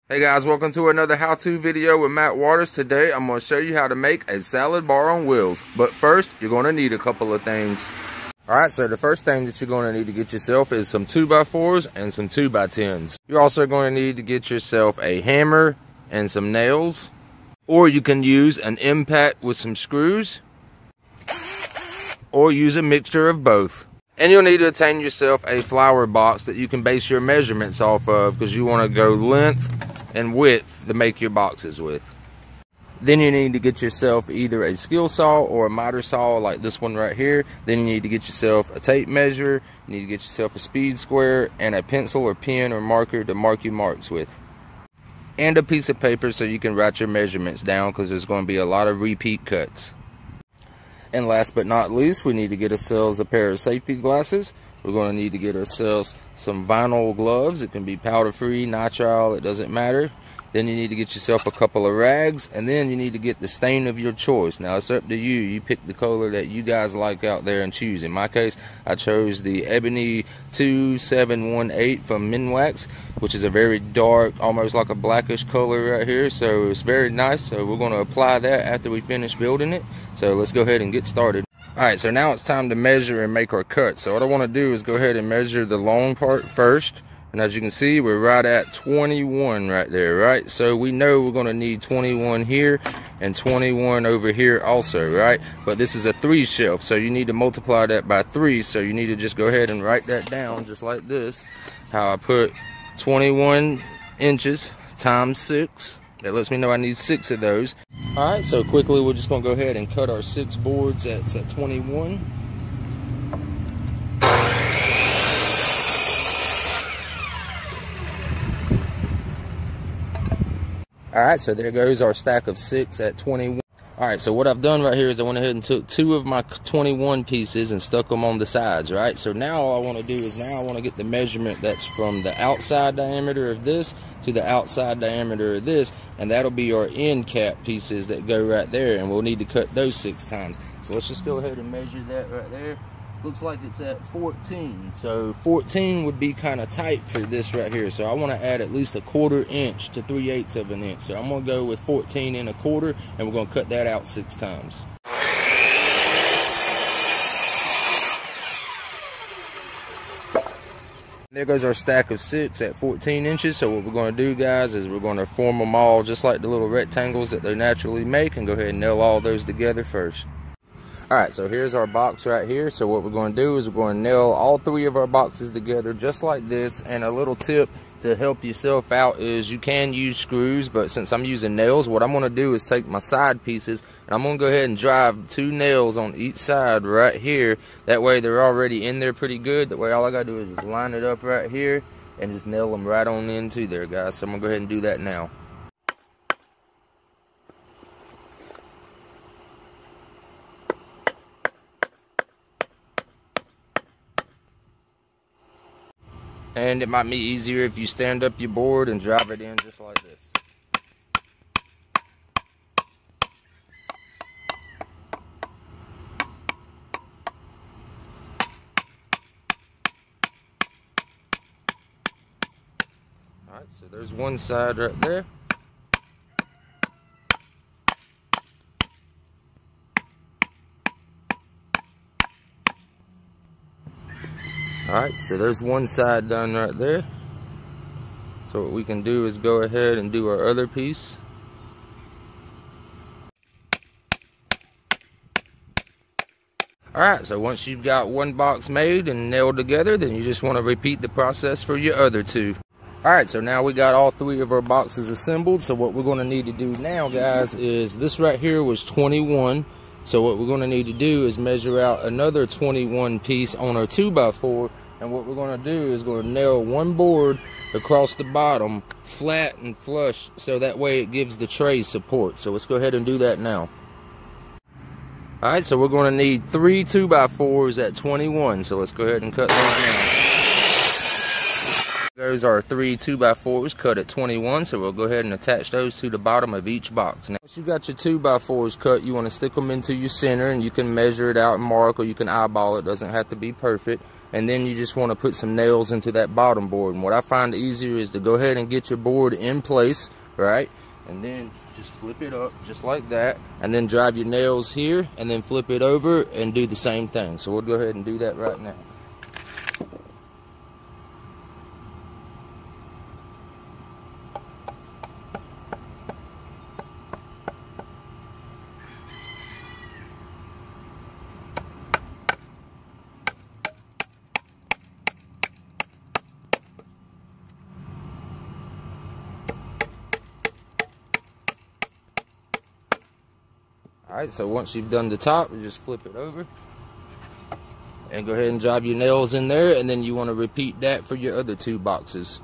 Hey guys, welcome to another how-to video with Matt Waters. Today I'm going to show you how to make a salad bar on wheels. But first, you're going to need a couple of things. Alright, so the first thing that you're going to need to get yourself is some 2x4s and some 2x10s. You're also going to need to get yourself a hammer and some nails. Or you can use an impact with some screws. Or use a mixture of both. And you'll need to obtain yourself a flower box that you can base your measurements off of, because you want to go length and width to make your boxes with. Then you need to get yourself either a skill saw or a miter saw like this one right here. Then you need to get yourself a tape measure, you need to get yourself a speed square, and a pencil or pen or marker to mark your marks with. And a piece of paper so you can write your measurements down, because there's going to be a lot of repeat cuts. And last but not least, we need to get ourselves a pair of safety glasses. We're going to need to get ourselves some vinyl gloves. It can be powder free, nitrile, it doesn't matter. Then you need to get yourself a couple of rags, and then you need to get the stain of your choice. Now it's up to you. You pick the color that you guys like out there and choose. In my case, I chose the Ebony 2718 from Minwax, which is a very dark, almost like a blackish color right here. So it's very nice. So we're going to apply that after we finish building it. So let's go ahead and get started. Alright, so now it's time to measure and make our cut. So what I want to do is go ahead and measure the long part first. And as you can see, we're right at 21 right there, right? So we know we're going to need 21 here and 21 over here also, right? But this is a 3 shelf, so you need to multiply that by 3. So you need to just go ahead and write that down just like this. How I put 21 inches times 6. That lets me know I need 6 of those. Alright, so quickly we're just going to go ahead and cut our 6 boards at 21. Alright, so there goes our stack of 6 at 21. Alright, so what I've done right here is I went ahead and took 2 of my 21 pieces and stuck them on the sides, right? So now all I want to do is now I want to get the measurement that's from the outside diameter of this to the outside diameter of this, and that'll be our end cap pieces that go right there, and we'll need to cut those 6 times. So let's just go ahead and measure that right there. Looks like it's at 14, so 14 would be kind of tight for this right here. So I want to add at least a 1/4 inch to 3/8 of an inch. So I'm going to go with 14 1/4, and we're going to cut that out 6 times. There goes our stack of 6 at 14 inches. So what we're going to do, guys, is we're going to form them all just like the little rectangles that they naturally make, and go ahead and nail all those together first. Alright, so here's our box right here. So what we're going to do is we're going to nail all 3 of our boxes together just like this. And a little tip to help yourself out is you can use screws, but since I'm using nails, what I'm going to do is take my side pieces and I'm going to go ahead and drive 2 nails on each side right here. That way they're already in there pretty good. That way all I got to do is just line it up right here and just nail them right on into there, guys. So I'm going to go ahead and do that now. And it might be easier if you stand up your board and drive it in just like this. Alright, so there's one side right there. Alright, so there's one side done right there. So what we can do is go ahead and do our other piece. Alright, so once you've got one box made and nailed together, then you just want to repeat the process for your other 2. Alright, so now we got all 3 of our boxes assembled. So what we're going to need to do now, guys, is this right here was 21. So what we're going to need to do is measure out another 21 piece on our 2x4, and what we're going to do is going to nail one board across the bottom flat and flush, so that way it gives the tray support. So let's go ahead and do that now. Alright, so we're going to need 3 2x4s at 21, so let's go ahead and cut those now. Those are 3 2x4s cut at 21, so we'll go ahead and attach those to the bottom of each box. Now, once you've got your 2x4s cut, you want to stick them into your center, and you can measure it out and mark, or you can eyeball it. Doesn't have to be perfect. and then you just want to put some nails into that bottom board. And what I find easier is to go ahead and get your board in place, right? And then just flip it up just like that, and then drive your nails here, and then flip it over and do the same thing. So we'll go ahead and do that right now. Alright, so once you've done the top, you just flip it over and go ahead and drive your nails in there, and then you want to repeat that for your other 2 boxes.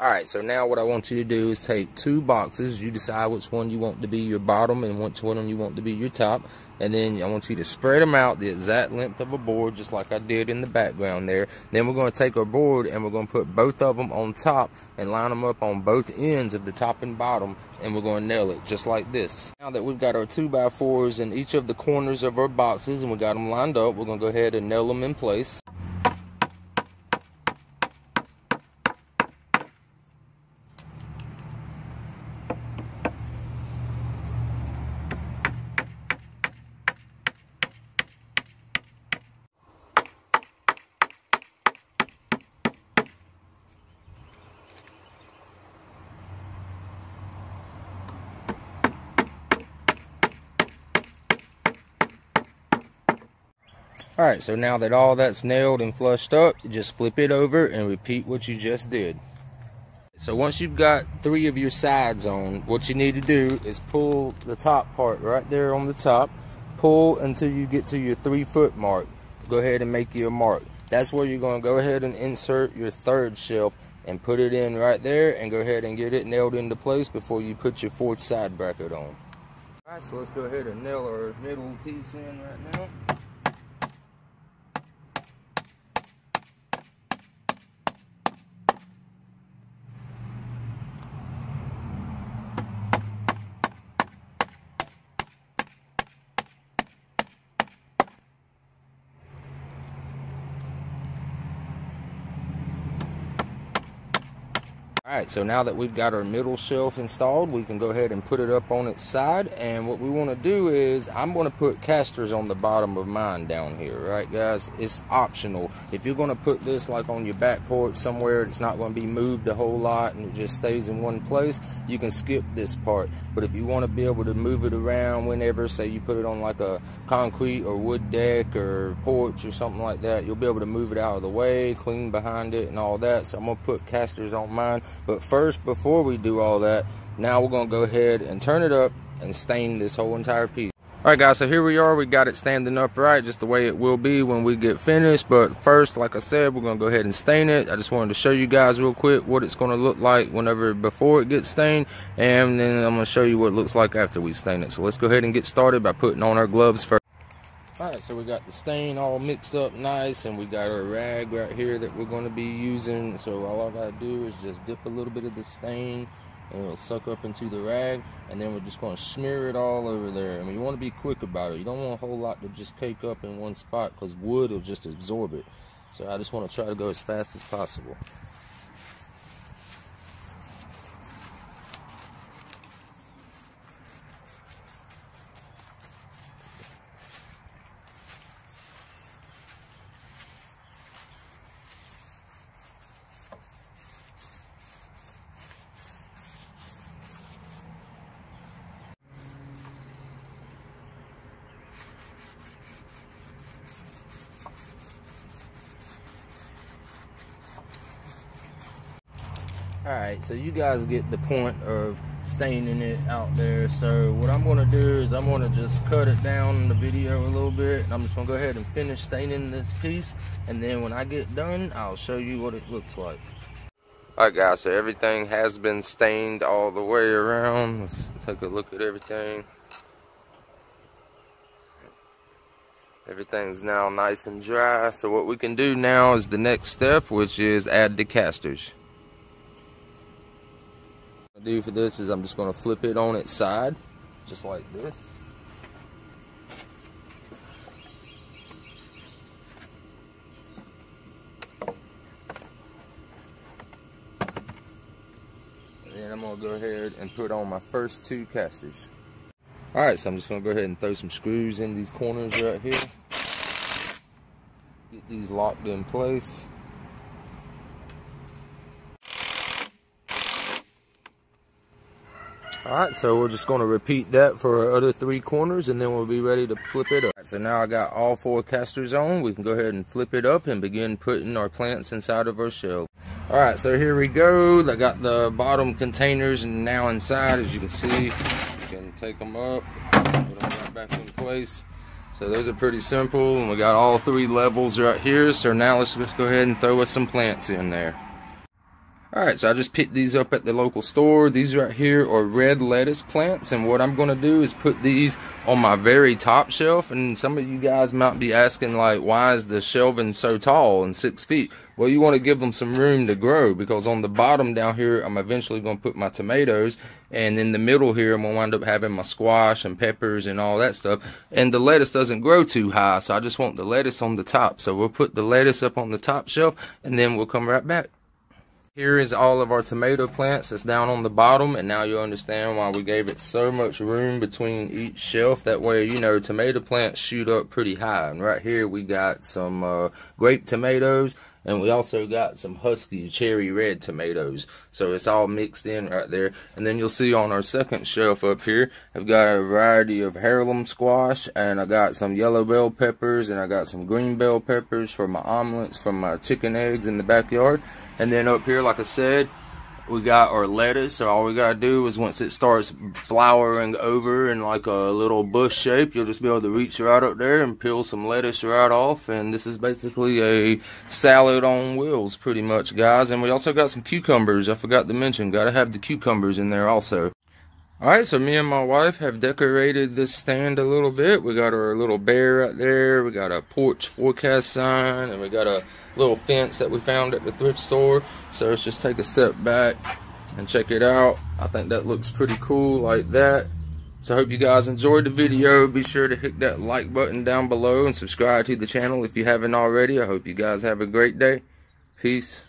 Alright, so now what I want you to do is take 2 boxes. You decide which one you want to be your bottom and which one you want to be your top, and then I want you to spread them out the exact length of a board, just like I did in the background there. Then we're going to take our board and we're going to put both of them on top and line them up on both ends of the top and bottom, and we're going to nail it just like this. Now that we've got our 2x4s in each of the corners of our boxes and we got them lined up, we're going to go ahead and nail them in place. Alright, so now that all that's nailed and flushed up, you just flip it over and repeat what you just did. So once you've got 3 of your sides on, what you need to do is pull the top part right there on the top. Pull until you get to your 3-foot mark. Go ahead and make your mark. That's where you're going to go ahead and insert your 3rd shelf and put it in right there, and go ahead and get it nailed into place before you put your 4th side bracket on. Alright, so let's go ahead and nail our middle piece in right now. Alright, so now that we've got our middle shelf installed, we can go ahead and put it up on its side. And what we want to do is, I'm going to put casters on the bottom of mine down here, right guys? It's optional. If you're going to put this like on your back porch somewhere, it's not going to be moved a whole lot and it just stays in one place, you can skip this part. But if you want to be able to move it around whenever, say you put it on like a concrete or wood deck or porch or something like that, you'll be able to move it out of the way, clean behind it and all that. So I'm going to put casters on mine. But first, before we do all that, now we're going to go ahead and turn it up and stain this whole entire piece. Alright guys, so here we are. We got it standing upright just the way it will be when we get finished. But first, like I said, we're going to go ahead and stain it. I just wanted to show you guys real quick what it's going to look like before it gets stained. And then I'm going to show you what it looks like after we stain it. So let's go ahead and get started by putting on our gloves first. Alright, so we got the stain all mixed up nice, and we got our rag right here that we're going to be using. So all I got to do is just dip a little bit of the stain, and it'll suck up into the rag, and then we're just going to smear it all over there. I mean, you want to be quick about it. You don't want a whole lot to just cake up in one spot, because wood will just absorb it. So I just want to try to go as fast as possible. Alright, so you guys get the point of staining it out there. So what I'm going to do is I'm going to just cut it down in the video a little bit, and I'm just going to go ahead and finish staining this piece, and then when I get done, I'll show you what it looks like. Alright guys, so everything has been stained all the way around. Let's take a look at everything. Everything's now nice and dry. So what we can do now is the next step, which is add the casters. What I do for this is I'm just going to flip it on its side, just like this. go ahead and put on my first 2 casters. Alright, so I'm just going to go ahead and throw some screws in these corners right here. Get these locked in place. Alright, so we're just going to repeat that for our other 3 corners, and then we'll be ready to flip it up. So now I got all 4 casters on. We can go ahead and flip it up and begin putting our plants inside of our shelf. Alright, so here we go. I got the bottom containers and now inside, as you can see. You can take them up, put them right back in place. So those are pretty simple, and we got all 3 levels right here. So now let's just go ahead and throw us some plants in there. Alright, so I just picked these up at the local store. These right here are red lettuce plants, and what I'm going to do is put these on my very top shelf. And some of you guys might be asking, like, why is the shelving so tall and 6 feet? Well, you want to give them some room to grow, because on the bottom down here, I'm eventually going to put my tomatoes, and in the middle here, I'm going to wind up having my squash and peppers and all that stuff. And the lettuce doesn't grow too high, so I just want the lettuce on the top. So we'll put the lettuce up on the top shelf, and then we'll come right back. Here is all of our tomato plants that's down on the bottom, and now you'll understand why we gave it so much room between each shelf. That way, you know, tomato plants shoot up pretty high. And right here we got some grape tomatoes, and we also got some husky cherry red tomatoes. So it's all mixed in right there. And then you'll see on our second shelf up here, I've got a variety of heirloom squash, and I got some yellow bell peppers, and I got some green bell peppers for my omelets from my chicken eggs in the backyard. And then up here, like I said, we got our lettuce. So all we gotta do is once it starts flowering over in like a little bush shape, you'll just be able to reach right up there and peel some lettuce right off. And this is basically a salad on wheels pretty much, guys. And we also got some cucumbers. I forgot to mention, gotta have the cucumbers in there also. Alright, so me and my wife have decorated this stand a little bit. We got our little bear right there. We got a porch forecast sign, and we got a little fence that we found at the thrift store. So let's just take a step back and check it out. I think that looks pretty cool like that. So I hope you guys enjoyed the video. Be sure to hit that like button down below and subscribe to the channel if you haven't already. I hope you guys have a great day. Peace.